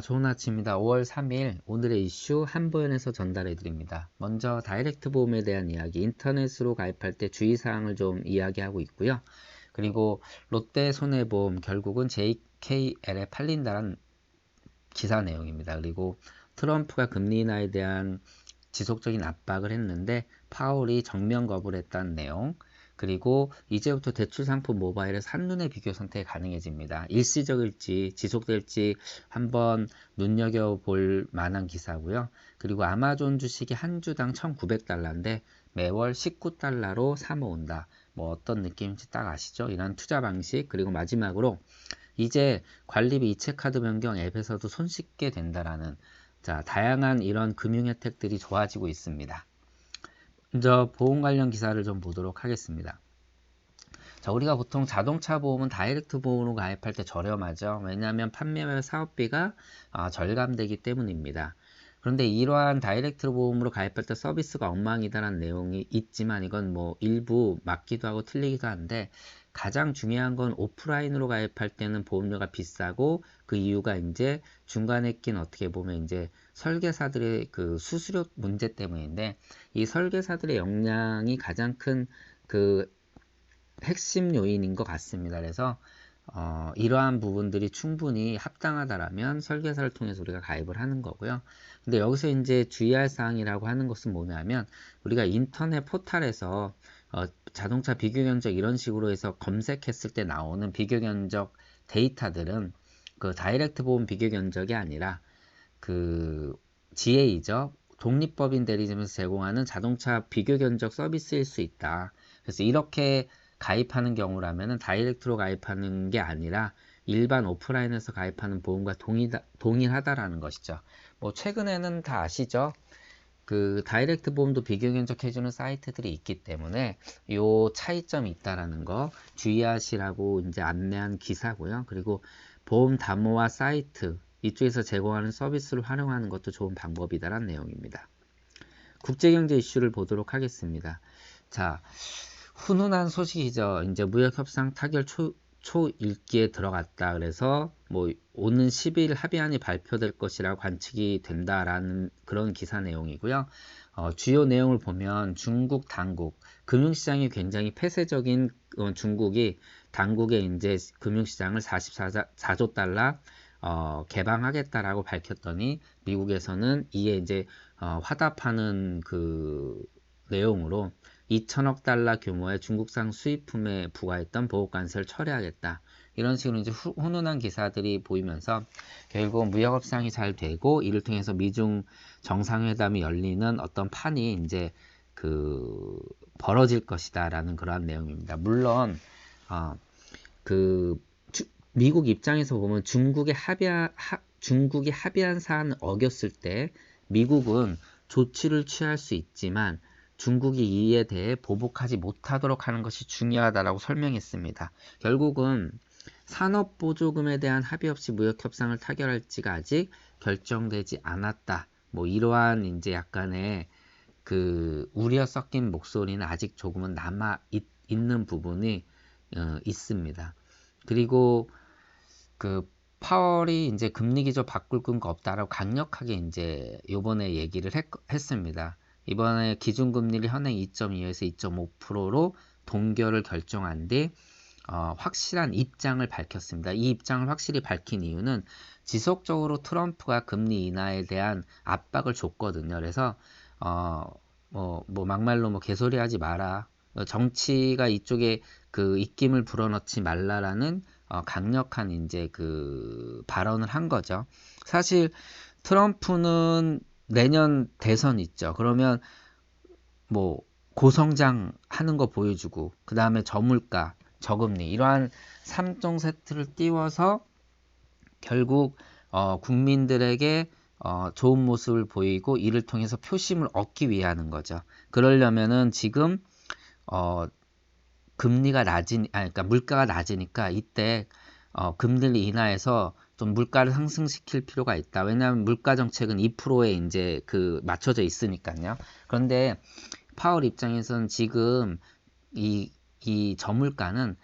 좋은 아침입니다. 5월 3일 오늘의 이슈 한보연에서 전달해 드립니다. 먼저 다이렉트 보험에 대한 이야기, 인터넷으로 가입할 때 주의사항을 좀 이야기하고 있고요. 그리고 롯데손해보험 결국은 JKL에 팔린다는 기사 내용입니다. 그리고 트럼프가 금리 인하에 대한 지속적인 압박을 했는데 파월이 정면 거부를 했다는 내용, 그리고 이제부터 대출 상품 모바일에서 한눈에 비교 선택이 가능해집니다. 일시적일지 지속될지 한번 눈여겨볼 만한 기사고요. 그리고 아마존 주식이 한 주당 1,900달러인데 매월 19달러로 사 모은다. 뭐 어떤 느낌인지 딱 아시죠? 이런 투자 방식. 그리고 마지막으로 이제 관리비 이체카드 변경 앱에서도 손쉽게 된다라는 다양한 이런 금융 혜택들이 좋아지고 있습니다. 먼저 보험 관련 기사를 좀 보도록 하겠습니다. 우리가 보통 자동차 보험은 다이렉트 보험으로 가입할 때 저렴하죠. 왜냐하면 판매와 사업비가 절감되기 때문입니다. 그런데 이러한 다이렉트 보험으로 가입할 때 서비스가 엉망이다라는 내용이 있지만 이건 뭐 일부 맞기도 하고 틀리기도 한데, 가장 중요한 건 오프라인으로 가입할 때는 보험료가 비싸고, 그 이유가 이제 중간에 낀 어떻게 보면 이제 설계사들의 그 수수료 문제 때문인데, 이 설계사들의 역량이 가장 큰 그 핵심 요인인 것 같습니다. 그래서 이러한 부분들이 충분히 합당하다라면 설계사를 통해서 우리가 가입을 하는 거고요. 근데 여기서 이제 주의할 사항이라고 하는 것은 뭐냐면, 우리가 인터넷 포털에서 자동차 비교 견적 이런 식으로 해서 검색했을 때 나오는 비교 견적 데이터들은 그 다이렉트 보험 비교 견적이 아니라 그 GA죠. 독립법인 대리점에서 제공하는 자동차 비교 견적 서비스일 수 있다. 그래서 이렇게 가입하는 경우라면 다이렉트로 가입하는 게 아니라 일반 오프라인에서 가입하는 보험과 동일하다라는 것이죠. 뭐 최근에는 다 아시죠? 그 다이렉트 보험도 비교 견적해주는 사이트들이 있기 때문에 요 차이점이 있다라는 거 주의하시라고 이제 안내한 기사고요. 그리고 보험 담보와 사이트 이쪽에서 제공하는 서비스를 활용하는 것도 좋은 방법이다라는 내용입니다. 국제경제 이슈를 보도록 하겠습니다. 훈훈한 소식이죠. 이제 무역협상 타결 초읽기에 들어갔다. 그래서 뭐 오는 10일 합의안이 발표될 것이라고 관측이 된다라는 그런 기사 내용이고요. 주요 내용을 보면 중국 당국, 금융시장이 굉장히 폐쇄적인 중국이 당국의 이제 금융시장을 44조 달러 개방하겠다라고 밝혔더니 미국에서는 이에 이제 화답하는 그 내용으로 2천억 달러 규모의 중국산 수입품에 부과했던 보호관세를 철회하겠다. 이런 식으로 이제 훈훈한 기사들이 보이면서 결국 무역협상이 잘 되고 이를 통해서 미중 정상회담이 열리는 어떤 판이 이제 그 벌어질 것이다라는 그러한 내용입니다. 물론 미국 입장에서 보면 중국이 합의한 사안을 어겼을 때 미국은 조치를 취할 수 있지만 중국이 이에 대해 보복하지 못하도록 하는 것이 중요하다라고 설명했습니다. 결국은 산업보조금에 대한 합의 없이 무역협상을 타결할지가 아직 결정되지 않았다. 뭐 이러한 이제 약간의 그 우려 섞인 목소리는 아직 조금은 남아 있는 부분이 있습니다. 그리고 그 파월이 이제 금리 기조 바꿀 근거 없다라고 강력하게 이제 요번에 얘기를 했습니다. 이번에 기준금리를 현행 2.2에서 2.5%로 동결을 결정한 뒤 확실한 입장을 밝혔습니다. 이 입장을 확실히 밝힌 이유는 지속적으로 트럼프가 금리 인하에 대한 압박을 줬거든요. 그래서 막말로 뭐 개소리 하지 마라. 정치가 이쪽에 그 입김을 불어넣지 말라라는 강력한 이제 그 발언을 한 거죠. 사실 트럼프는 내년 대선 있죠. 그러면 뭐 고성장 하는 거 보여주고 그 다음에 저물가, 저금리 이러한 3종 세트를 띄워서 결국 국민들에게 좋은 모습을 보이고 이를 통해서 표심을 얻기 위해 하는 거죠. 그러려면은 지금 그러니까 물가가 낮으니까 이때 금리를 인하해서 좀 물가를 상승시킬 필요가 있다. 왜냐하면 물가 정책은 2%에 이제 그 맞춰져 있으니까요. 그런데 파월 입장에서는 지금 이 저물가는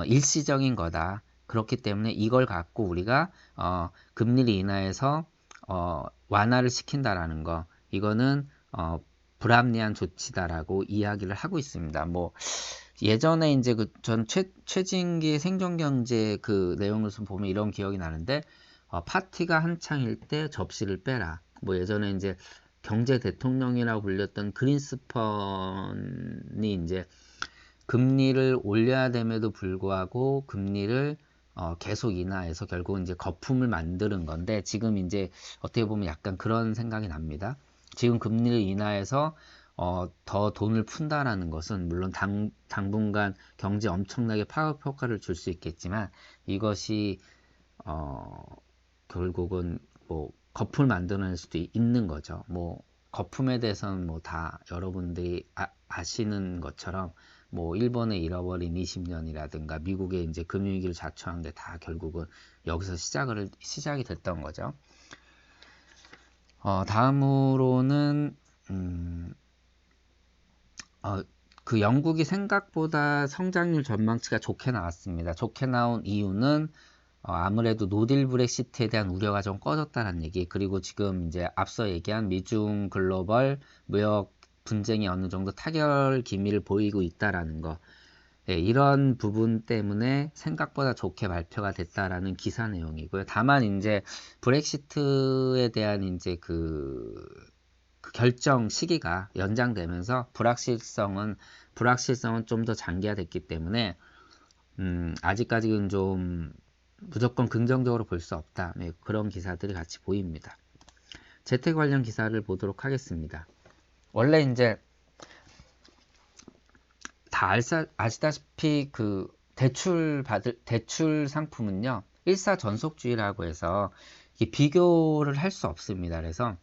일시적인 거다. 그렇기 때문에 이걸 갖고 우리가 금리를 인하해서 완화를 시킨다라는 거, 이거는 불합리한 조치다라고 이야기를 하고 있습니다. 뭐 예전에 이제 전 최진기의 생존경제 그 내용을 좀 보면 이런 기억이 나는데, 파티가 한창일 때 접시를 빼라. 뭐 예전에 이제 경제 대통령이라고 불렸던 그린스펀이 이제 금리를 올려야 됨에도 불구하고 금리를 계속 인하해서 결국은 이제 거품을 만드는 건데, 지금 이제 어떻게 보면 약간 그런 생각이 납니다. 지금 금리를 인하해서 더 돈을 푼다라는 것은 물론 당분간 경제에 엄청나게 파급 효과를 줄 수 있겠지만, 이것이 결국은 뭐 거품을 만들어낼 수도 있는 거죠. 뭐 거품에 대해서는 뭐 다 여러분들이 아시는 것처럼, 뭐 일본의 잃어버린 20년이라든가 미국의 이제 금융위기를 자초한 게 다 결국은 여기서 시작이 됐던 거죠. 다음으로는 그 영국이 생각보다 성장률 전망치가 좋게 나왔습니다. 좋게 나온 이유는 아무래도 노딜 브렉시트에 대한 우려가 좀 꺼졌다는 얘기, 그리고 지금 이제 앞서 얘기한 미중 글로벌 무역 분쟁이 어느 정도 타결 기미를 보이고 있다라는 거, 예, 이런 부분 때문에 생각보다 좋게 발표가 됐다라는 기사 내용이고요. 다만 이제 브렉시트에 대한 이제 그 결정 시기가 연장되면서 불확실성은 좀 더 장기화됐기 때문에 아직까지는 좀 무조건 긍정적으로 볼 수 없다. 네, 그런 기사들이 같이 보입니다. 재택 관련 기사를 보도록 하겠습니다. 원래 이제 다 아시다시피 그 대출 상품은요, 일사전속주의라고 해서 비교를 할 수 없습니다. 그래서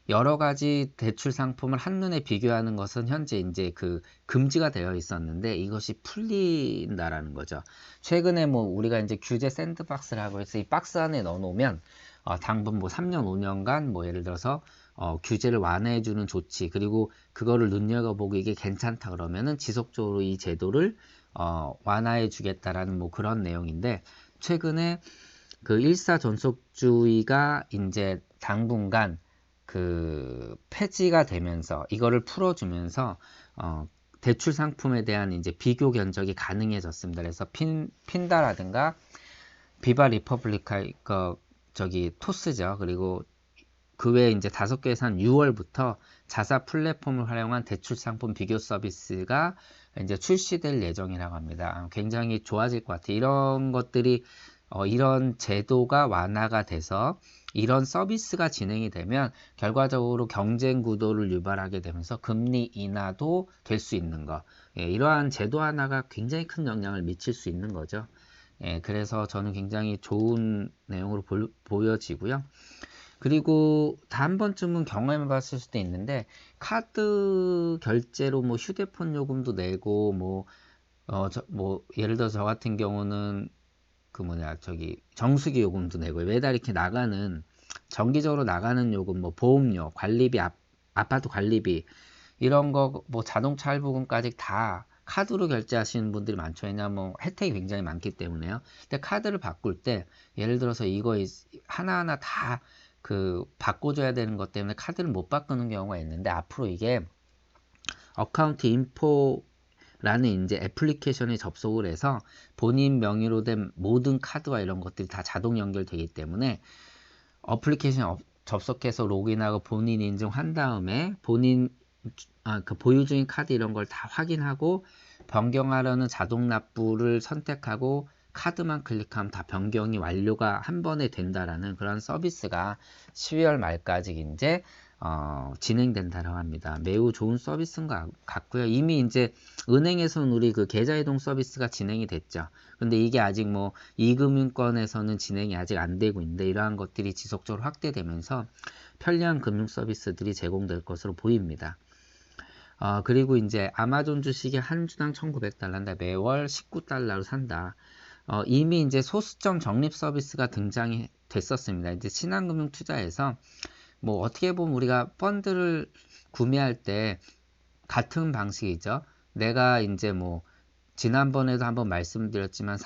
여러 가지 대출 상품을 한눈에 비교하는 것은 현재 이제 그 금지가 되어 있었는데, 이것이 풀린다라는 거죠. 최근에 뭐 우리가 이제 규제 샌드박스라고 해서 이 박스 안에 넣어 놓으면 당분 뭐 3년 5년간 뭐 예를 들어서 규제를 완화해 주는 조치, 그리고 그거를 눈여겨보고 이게 괜찮다 그러면은 지속적으로 이 제도를 완화해 주겠다라는 뭐 그런 내용인데, 최근에 그 일사전속주의가 이제 당분간 그 폐지가 되면서 이거를 풀어주면서 대출 상품에 대한 이제 비교 견적이 가능해졌습니다. 그래서 핀다라든가 비바 리퍼블리카 저기 토스죠. 그리고 그 외에 이제 5개에서 한 6월부터 자사 플랫폼을 활용한 대출 상품 비교 서비스가 이제 출시될 예정이라고 합니다. 굉장히 좋아질 것 같아요. 이런 것들이 이런 제도가 완화가 돼서 이런 서비스가 진행이 되면 결과적으로 경쟁 구도를 유발하게 되면서 금리 인하도 될 수 있는 거, 예, 이러한 제도 하나가 굉장히 큰 영향을 미칠 수 있는 거죠. 예, 그래서 저는 굉장히 좋은 내용으로 보여지고요. 그리고 다 한 번쯤은 경험해 봤을 수도 있는데, 카드 결제로 뭐 휴대폰 요금도 내고 뭐 예를 들어서 저 같은 경우는 그 저기 정수기 요금도 내고 매달 이렇게 나가는, 정기적으로 나가는 요금, 뭐 보험료, 관리비, 아파트 관리비, 이런 거 뭐 자동차 할부금까지 다 카드로 결제하시는 분들이 많죠. 왜냐면 뭐 혜택이 굉장히 많기 때문에요. 근데 카드를 바꿀 때 예를 들어서 이거 하나하나 다 그 바꿔줘야 되는 것 때문에 카드를 못 바꾸는 경우가 있는데, 앞으로 이게 어카운트 인포라는 이제 애플리케이션에 접속을 해서 본인 명의로 된 모든 카드와 이런 것들이 다 자동 연결되기 때문에 어플리케이션 접속해서 로그인하고 본인 인증한 다음에 그 보유 중인 카드 이런 걸 다 확인하고 변경하려는 자동 납부를 선택하고 카드만 클릭하면 다 변경이 완료가 한 번에 된다라는 그런 서비스가 12월 말까지 이제 진행된다고 합니다. 매우 좋은 서비스인 것 같고요. 이미 이제 은행에서는 우리 그 계좌이동 서비스가 진행이 됐죠. 근데 이게 아직 뭐 이금융권에서는 진행이 아직 안 되고 있는데, 이러한 것들이 지속적으로 확대되면서 편리한 금융 서비스들이 제공될 것으로 보입니다. 그리고 이제 아마존 주식이 한 주당 1,900달러인데 매월 19달러로 산다. 이미 이제 소수점 적립 서비스가 등장이 됐었습니다. 이제 신한금융 투자에서 뭐 어떻게 보면 우리가 펀드를 구매할 때 같은 방식이죠. 내가 이제 뭐 지난번에도 한번 말씀드렸지만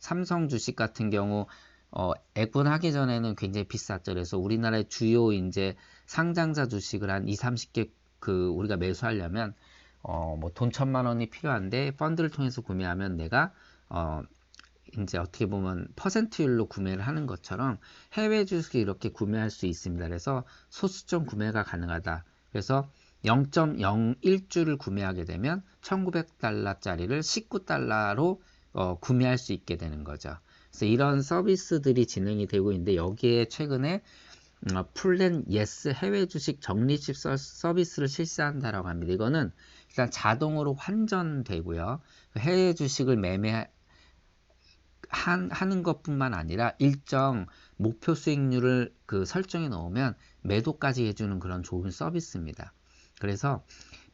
삼성 주식 같은 경우 애군하기 전에는 굉장히 비쌌죠. 그래서 우리나라의 주요 이제 상장자 주식을 한 2, 30개 우리가 매수하려면 뭐 돈 1,000만 원이 필요한데 펀드를 통해서 구매하면 내가 이제 어떻게 보면 퍼센트율로 구매를 하는 것처럼 해외 주식이 이렇게 구매할 수 있습니다. 그래서 소수점 구매가 가능하다. 그래서 0.01주를 구매하게 되면 1,900달러짜리를 19달러로 구매할 수 있게 되는 거죠. 그래서 이런 서비스들이 진행이 되고 있는데 여기에 최근에 풀렌 예스 해외 주식 적립식 서비스를 실시한다라고 합니다. 이거는 일단 자동으로 환전되고요. 해외 주식을 하는 것뿐만 아니라 일정 목표 수익률을 설정해 놓으면 매도까지 해주는 그런 좋은 서비스입니다. 그래서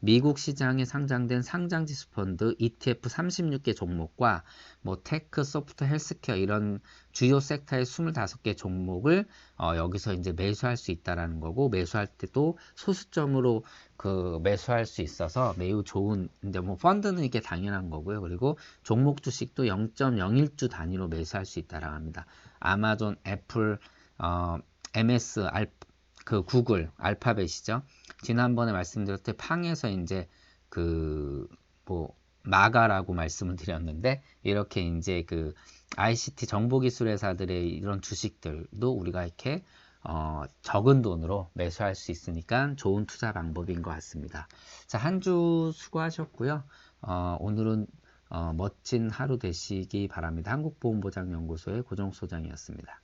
미국 시장에 상장된 상장지수 펀드 ETF 36개 종목과 뭐 테크, 소프트, 헬스케어 이런 주요 섹터의 25개 종목을 여기서 이제 매수할 수 있다라는 거고, 매수할 때도 소수점으로 매수할 수 있어서 매우 좋은, 이제 뭐 펀드는 이게 당연한 거고요. 그리고 종목 주식도 0.01주 단위로 매수할 수 있다라고 합니다. 아마존, 애플, MS, 구글, 알파벳이죠. 지난번에 말씀드렸듯이 팡에서 이제 뭐 마가라고 말씀을 드렸는데, 이렇게 이제 ICT 정보기술 회사들의 이런 주식들도 우리가 이렇게 적은 돈으로 매수할 수 있으니까 좋은 투자 방법인 것 같습니다. 자, 한 주 수고하셨고요. 오늘은 멋진 하루 되시기 바랍니다. 한국보험보장연구소의 고정소장이었습니다.